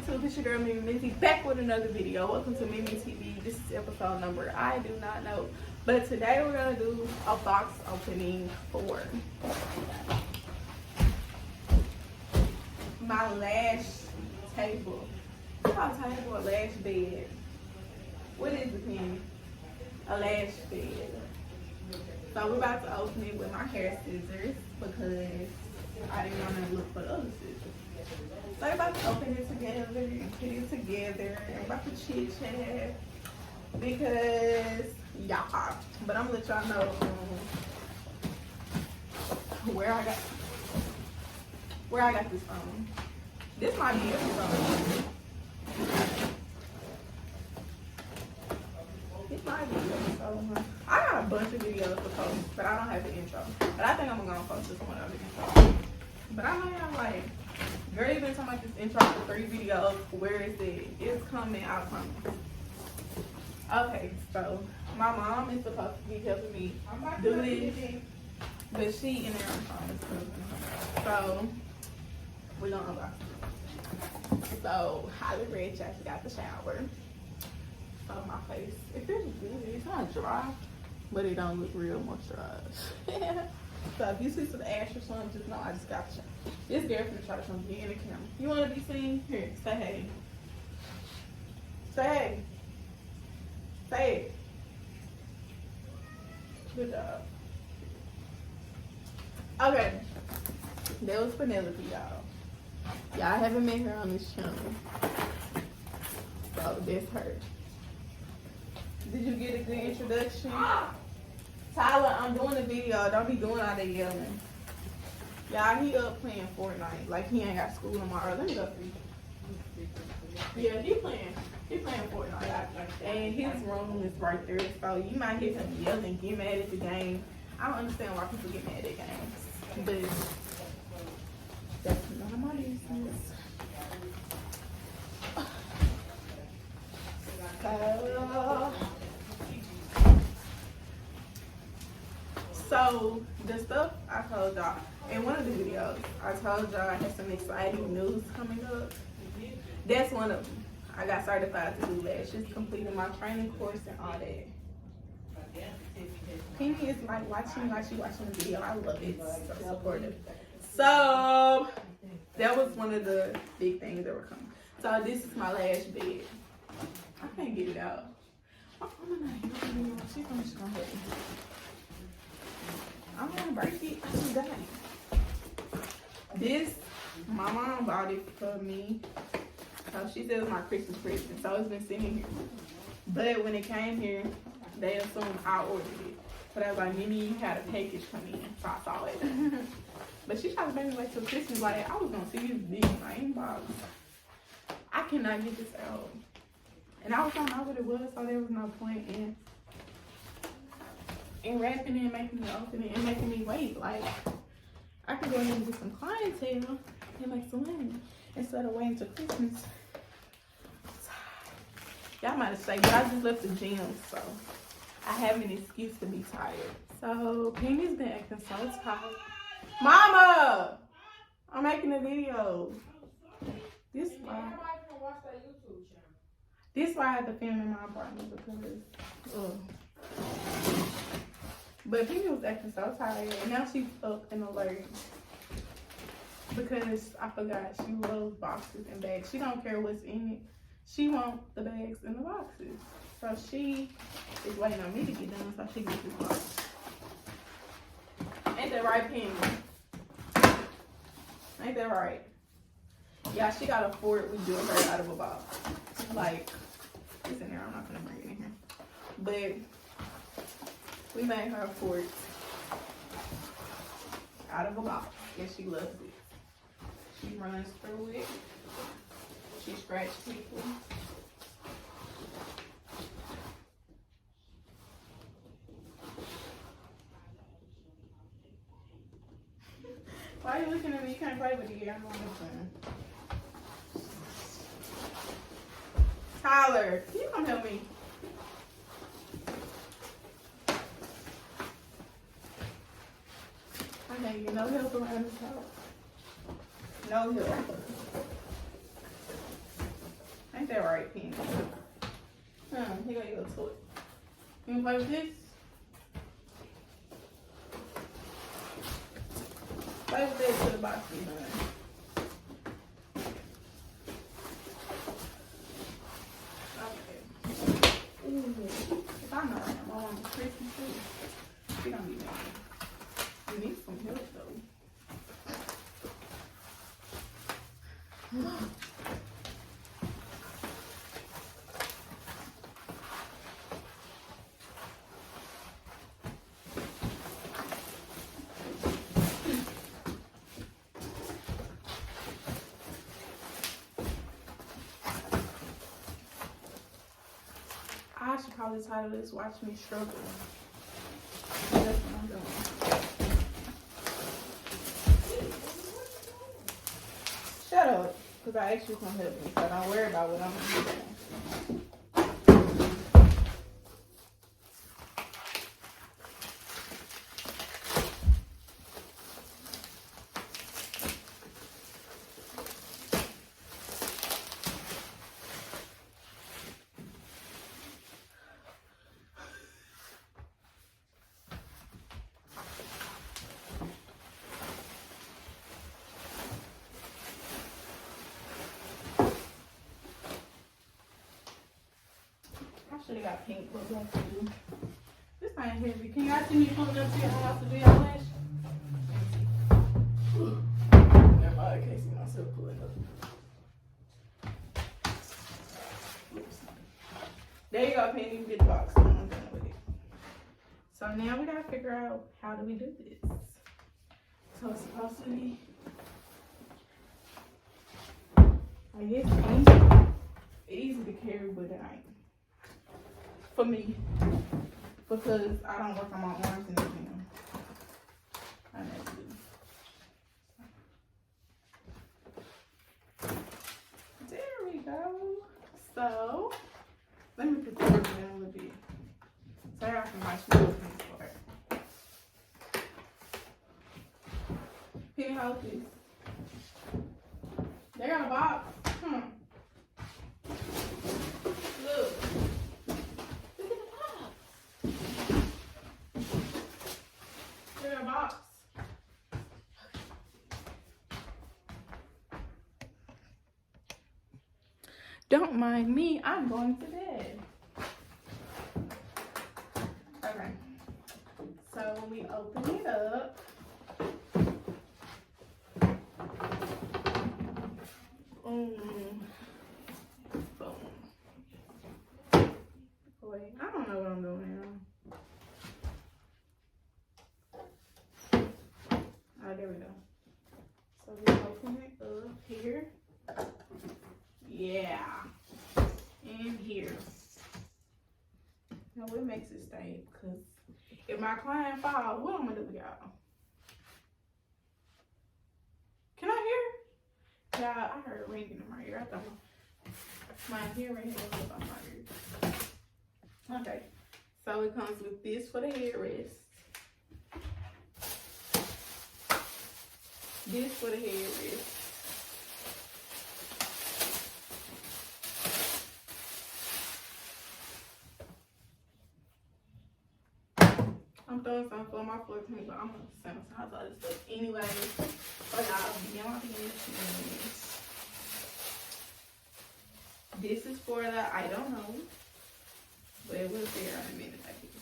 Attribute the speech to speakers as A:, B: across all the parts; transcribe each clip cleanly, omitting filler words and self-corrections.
A: YouTube, it's your girl MeMe back with another video. Welcome to MeMe TV. This is episode number I do not know, but today we're gonna do a box opening for my Lash table. Not table, a Lash bed. What is the thing? A Lash bed. So we're about to open it with my hair scissors because I didn't want to look for the other scissors. So I'm about to open it together and put it together. I'm about to chit chat because y'all. But I'm gonna let y'all know where I got this from. This might be episode. This might be episode. I got a bunch of videos to post, but I don't have the intro. But I think I'm gonna post this one of the intro. But I know y'all like, girl, you been talking about this intro for 3 videos. Where is it? It's coming out coming. Okay, so my mom is supposed to be helping me do this, but she in there on the phone. So we're gonna unbox it. So Holly Red just got the shower. So my face, it feels good. It's not dry, but it don't look real moisturized. So if you see some ash or something, just know I just got the shower. This girl finna try to come get in the camera. You wanna be seen? Here, say hey. Say hey. Say it. Good job. Okay. That was Penelope, y'all. Y'all haven't met her on this channel. So that's her. Did you get a good introduction? Tyler, I'm doing the video. Don't be doing all that yelling. Y'all, he up playing Fortnite. Like he ain't got school tomorrow. Let me go see. Yeah, he playing Fortnite. And his room is right there. So you might hear him yelling, get mad at the game. I don't understand why people get mad at games. But that's none of my business. So the stuff I told y'all in one of the videos, I told y'all I had some exciting news coming up. That's one of them. I got certified to do lashes, completing my training course and all that. Penny is like watching the video. I love it. So supportive. So that was one of the big things that were coming. So this is my lash bed. I can't get it out. Oh my God. She's gonna help me. I'm gonna break it. I just got it. This, my mom bought it for me. So she said it was my Christmas present. So it's been sitting here. But when it came here, they assumed I ordered it. But I was like, Mimi, you had a package come in. So I saw it. But she tried to make me wait till Christmas. Like, I was gonna see this big rain box. I cannot get this out. And I was don't know what it was, so there was no point in wrapping it and making me open it and making me wait. Like, I could go ahead and get some clientele and make some money instead of waiting till Christmas. Y'all might have said, but I just left the gym, so I have an excuse to be tired. So Penny's been acting so tired. Mama, I'm making a video. This why I had to film in my apartment because, But Penny was acting so tired, and now she's up and alert because I forgot she loves boxes and bags. She don't care what's in it. She wants the bags and the boxes. So she is waiting on me to get done so she can get this box. Ain't that right, Penny? Ain't that right? Yeah, she got a fort we built her out of a box. Like, it's in there. I'm not gonna bring it in here. But we made her a fort out of a box, and she loves it. She runs through it. She scratches people. Why are you looking at me? You can't play with it. I'm not listening. Tyler, can you come help me? I can't get no help around this house. No help. Ain't that right, Penny? Here go your toy. You wanna play with this? Play with that to the box behind. Okay. Ooh. If I know right now, my mom is Christmas too. She gonna be mad. You need some help though. I should probably title this "Watch Me Struggle." That's what I'm doing. Shut up, because I actually come help me, so don't worry about what I'm doing. I should have got pink, but what to do? This ain't heavy. Can y'all see me pulling up to your house to do your lash? Never mind, I can't see myself pulling up. Oops. There you go, Penny. You can get the box. I'm done with it. So now we gotta figure out how do we do this. So it's supposed to be, I guess, easy to carry, but it ain't. For me, because I don't work on my arms in the gym. I never do. There we go. So, let me put the work in a little bit. So y'all can watch me looking for it. Penny, hold this. They got a box. Look. Box. Don't mind me, I'm going to bed. Okay. So when we open it up, boom. Wait, I don't know what I'm doing now. Oh, there we go. So we open it up here. Yeah. And here. Now what makes it stay? Because if my client falls, what am I gonna do, y'all? Can I hear? Yeah, I heard a ringing in my ear. I thought my hearing was up on my ear. Okay. So it comes with this for the headrest. This for the headrest. I'm throwing some for my floor clean, but I'm gonna sanitize all this stuff anyway. So y'all be on my business. This is for the I don't know, but it was there in a minute. I guess.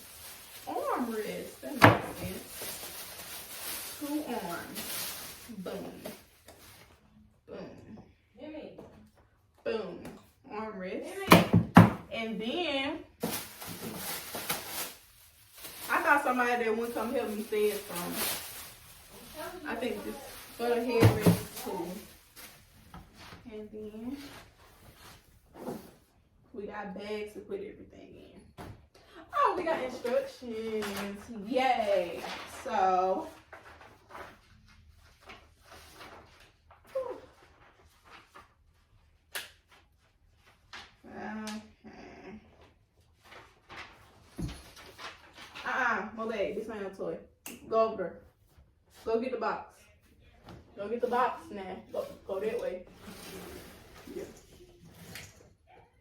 A: Armrest. That makes sense. 2 arms. Boom. Boom. MeMe. Boom. Armrest. MeMe. And then I thought somebody that would come help me said something. I think this for the headrest too. And then we got bags to put everything in. Oh, we got instructions. Yay. So Mobe, this ain't a toy. Go over there. Go get the box. Go get the box now. Go that way. Yeah.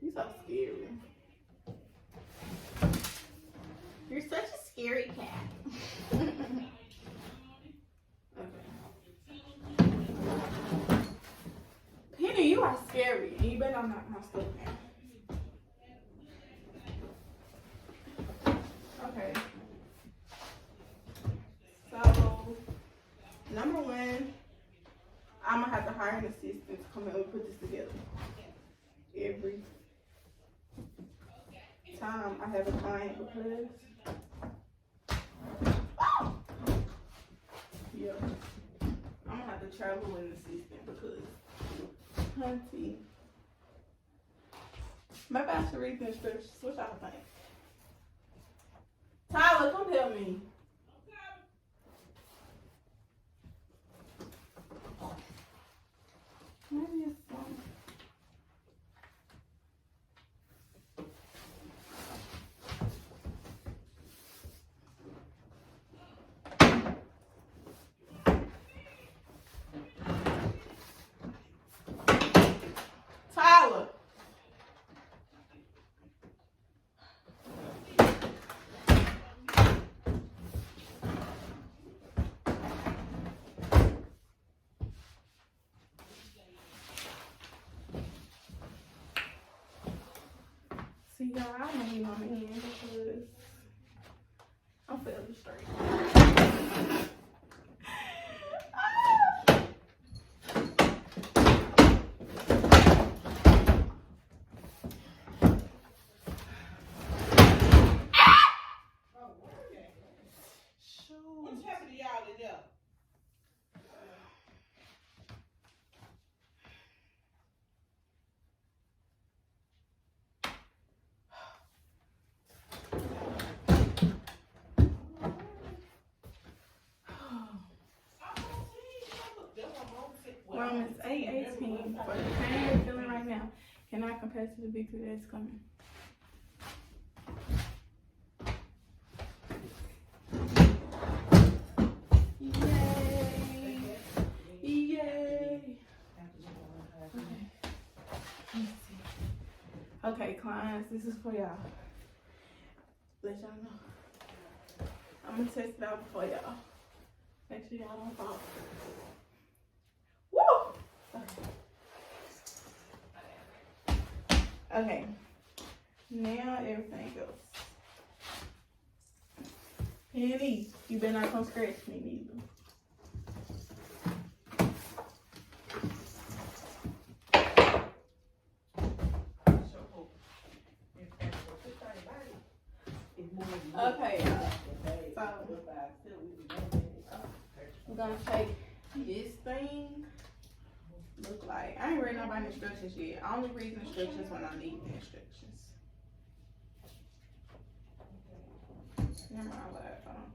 A: You're so scary. You're such a scary cat. Okay. Penny, you are scary. You better not knock my stuff down. Okay. So, number one, I'm going to have to hire an assistant to come in and put this together. Every time I have a client because yeah, I'm gonna have to travel with an assistant because hunty. Maybe I should read the instructions. What y'all think? Tyler, come help me. Maybe it's something. Tyler. See, y'all, I don't need my man because I'm feeling straight.
B: What's happening to y'all in there?
A: Romans 8:18. For the pain you're feeling right now cannot compare to the victory that's coming. Yay! Yay! Okay, clients, this is for y'all. Let y'all know. I'm gonna test it out for y'all. Make sure y'all don't fall. Woo! Okay. Now everything goes. Penny, you better not come scratch me neither. Okay, so we're gonna take this thing. Look like I ain't read nobody instructions yet. I only read the instructions when I need the instructions. Never mind what I found.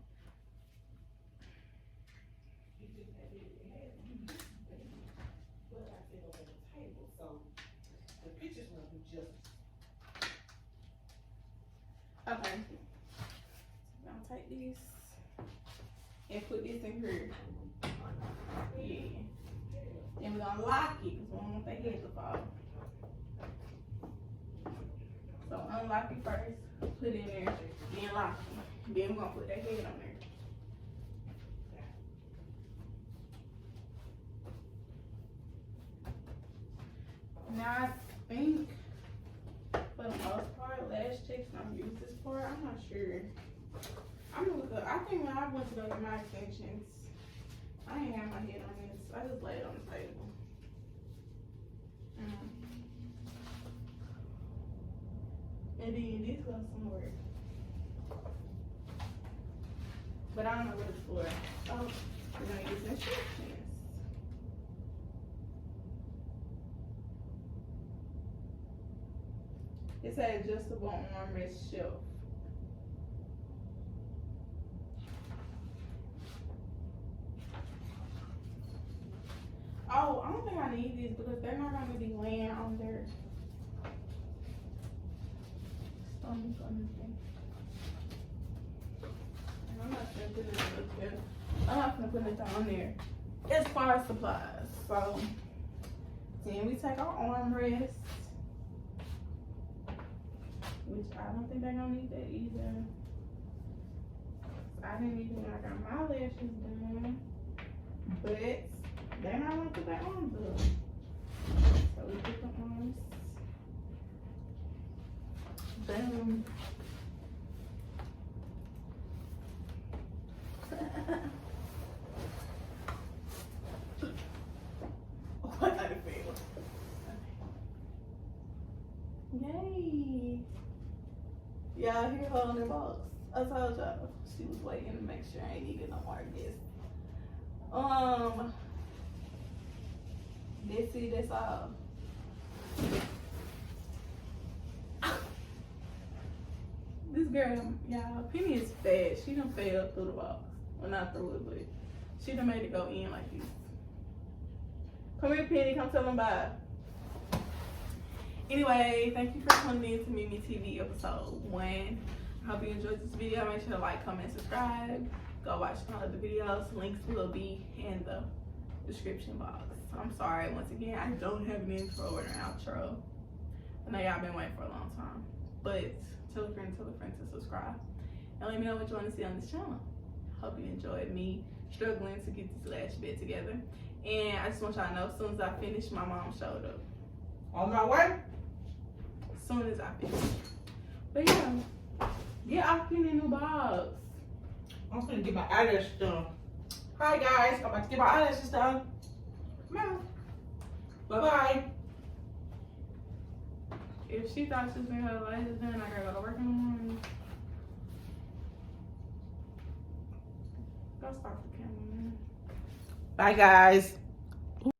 A: Okay. I'm gonna take this and put this in here. Yeah. And we're gonna lock it because we don't want the head to fall. So unlock it first, put it in there, then lock it. Then we're gonna put that head on there. Now I think for the most part, Lash Chicks don't use this part. I'm not sure. I'm gonna look up. I think when I went to go get my extensions, I ain't have my head on this. I just laid it on the table. And then this goes somewhere. But I don't know what it's for. Oh, we're gonna use instructions. It says adjustable armrest shelf. Oh, I don't think I need these because they're not going to be laying on their stomach or anything. And I'm not going to put it up there. I'm not going to put it down there as far as supplies. So, then we take our armrest. which I don't think they're gonna need that either. I didn't even when I got my lashes done, but they might want to put their arms up. So we put the arms. Boom. What I feel. Yay. Y'all hear her on the box. I told y'all she was waiting to make sure I ain't even no more guests. That's it, that's all. This girl, y'all, Penny is fat. She done fell through the box. Well, not through it, but she done made it go in like this. Come here, Penny. Come tell them bye. Anyway, thank you for tuning in to MeMe TV episode 1. I hope you enjoyed this video. Make sure to like, comment, subscribe. Go watch my other videos. Links will be in the description box. I'm sorry, once again, I don't have an intro or an outro. I know y'all been waiting for a long time. But tell a friend to subscribe. And let me know what you want to see on this channel. Hope you enjoyed me struggling to get this lash bit together. And I just want y'all to know, as soon as I finish, my mom showed up.
B: On my way?
A: As soon as I finish. But yeah, get off in the new box.
B: I'm gonna get my eyelashes done. Hi guys, I'm about to get my eyelashes done. Come on. Bye-bye.
A: If she thought she was gonna have her lashes done, I gotta go to work in the morning. Go stop the camera, man.
B: Bye guys.